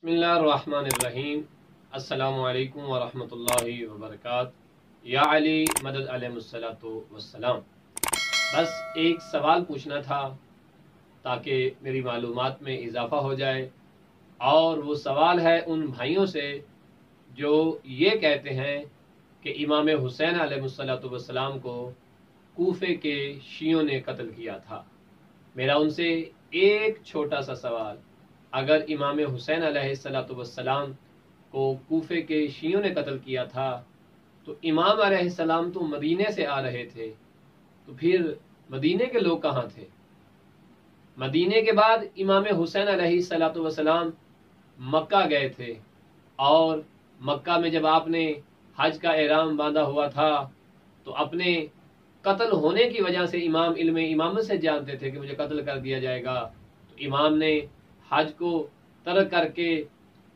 बिस्मिल्लाहिर्रहमानिर्रहीम। अस्सलामु अलैकुम वरहमतुल्लाहि वबरकातुहू। या अली मदद अलैहिस्सलातु वस्सलाम। बस एक सवाल पूछना था ताकि मेरी मालूमात में इजाफ़ा हो जाए, और वो सवाल है उन भाइयों से जो ये कहते हैं कि इमाम हुसैन अलैहिस्सलातु वस्सलाम को कूफे के शियों ने कत्ल किया था। मेरा उनसे एक छोटा सा सवाल, अगर इमाम हुसैन अलैहिस्सलातु वस्सलाम को कूफे के शियों ने कत्ल किया था तो इमाम अलैहिस्सलाम तो मदीने से आ रहे थे, तो फिर मदीने के लोग कहाँ थे? मदीने के बाद इमाम हुसैन अलैहिस्सलातु वस्सलाम मक्का गए थे, और मक्का में जब आपने हज का एहराम बांधा हुआ था तो अपने कत्ल होने की वजह से इमाम इल्म इमामत से जानते थे कि मुझे कत्ल कर दिया जाएगा, तो इमाम ने हज को तर्क करके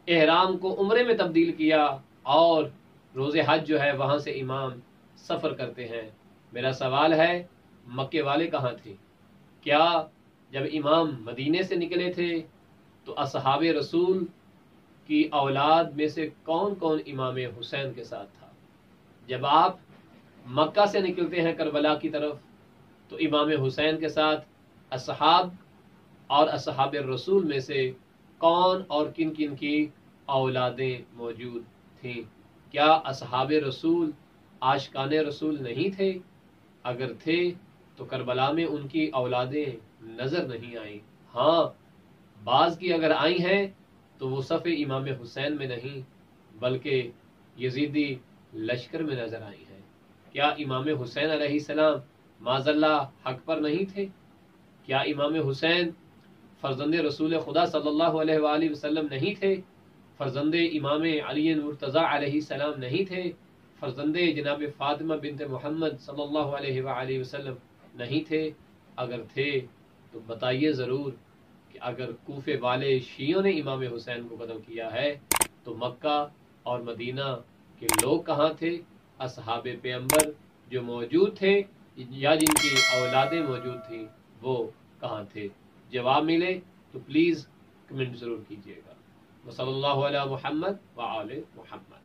एहराम को उम्रे में तब्दील किया, और रोज़े हज जो है वहाँ से इमाम सफ़र करते हैं। मेरा सवाल है, मक्के वाले कहाँ थे? क्या जब इमाम मदीने से निकले थे तो असहाबे रसूल की औलाद में से कौन कौन इमाम हुसैन के साथ था? जब आप मक्का से निकलते हैं करबला की तरफ तो इमाम हुसैन के साथ असहाब और असहाबे रसूल में से कौन और किन किन की औलादें मौजूद थीं? क्या असहाबे रसूल आशिकान रसूल नहीं थे? अगर थे तो करबला में उनकी औलादें नज़र नहीं आई। हाँ, बाज़ की अगर आई हैं तो वो सफ़े इमाम हुसैन में नहीं बल्कि यजीदी लश्कर में नज़र आई हैं। क्या इमाम हुसैन अलैहिस्सलाम माज़ल्ला हक पर नहीं थे? क्या इमाम हुसैन फ़र्जंद रसूल खुदा सल्लल्लाहु अलैहि वसल्लम नहीं थे? फ़र्जंद इमाम अली मुर्तज़ा अलैहिस्सलाम नहीं थे? फ़र्जंद जनाब फ़ातिमा बिनत मोहम्मद सल्लल्लाहु अलैहि वसल्लम नहीं थे? अगर थे तो बताइए ज़रूर कि अगर कूफे वाले शियों ने इमाम हुसैन को कत्ल किया है तो मक्का और मदीना के लोग कहाँ थे? असहाबे पैगंबर जो मौजूद थे या जिनकी औलादें मौजूद थी वो कहाँ थे? जवाब मिले तो प्लीज़ कमेंट ज़रूर कीजिएगा। वसल्लल्लाहु अला मुहम्मद व आले मुहम्मद।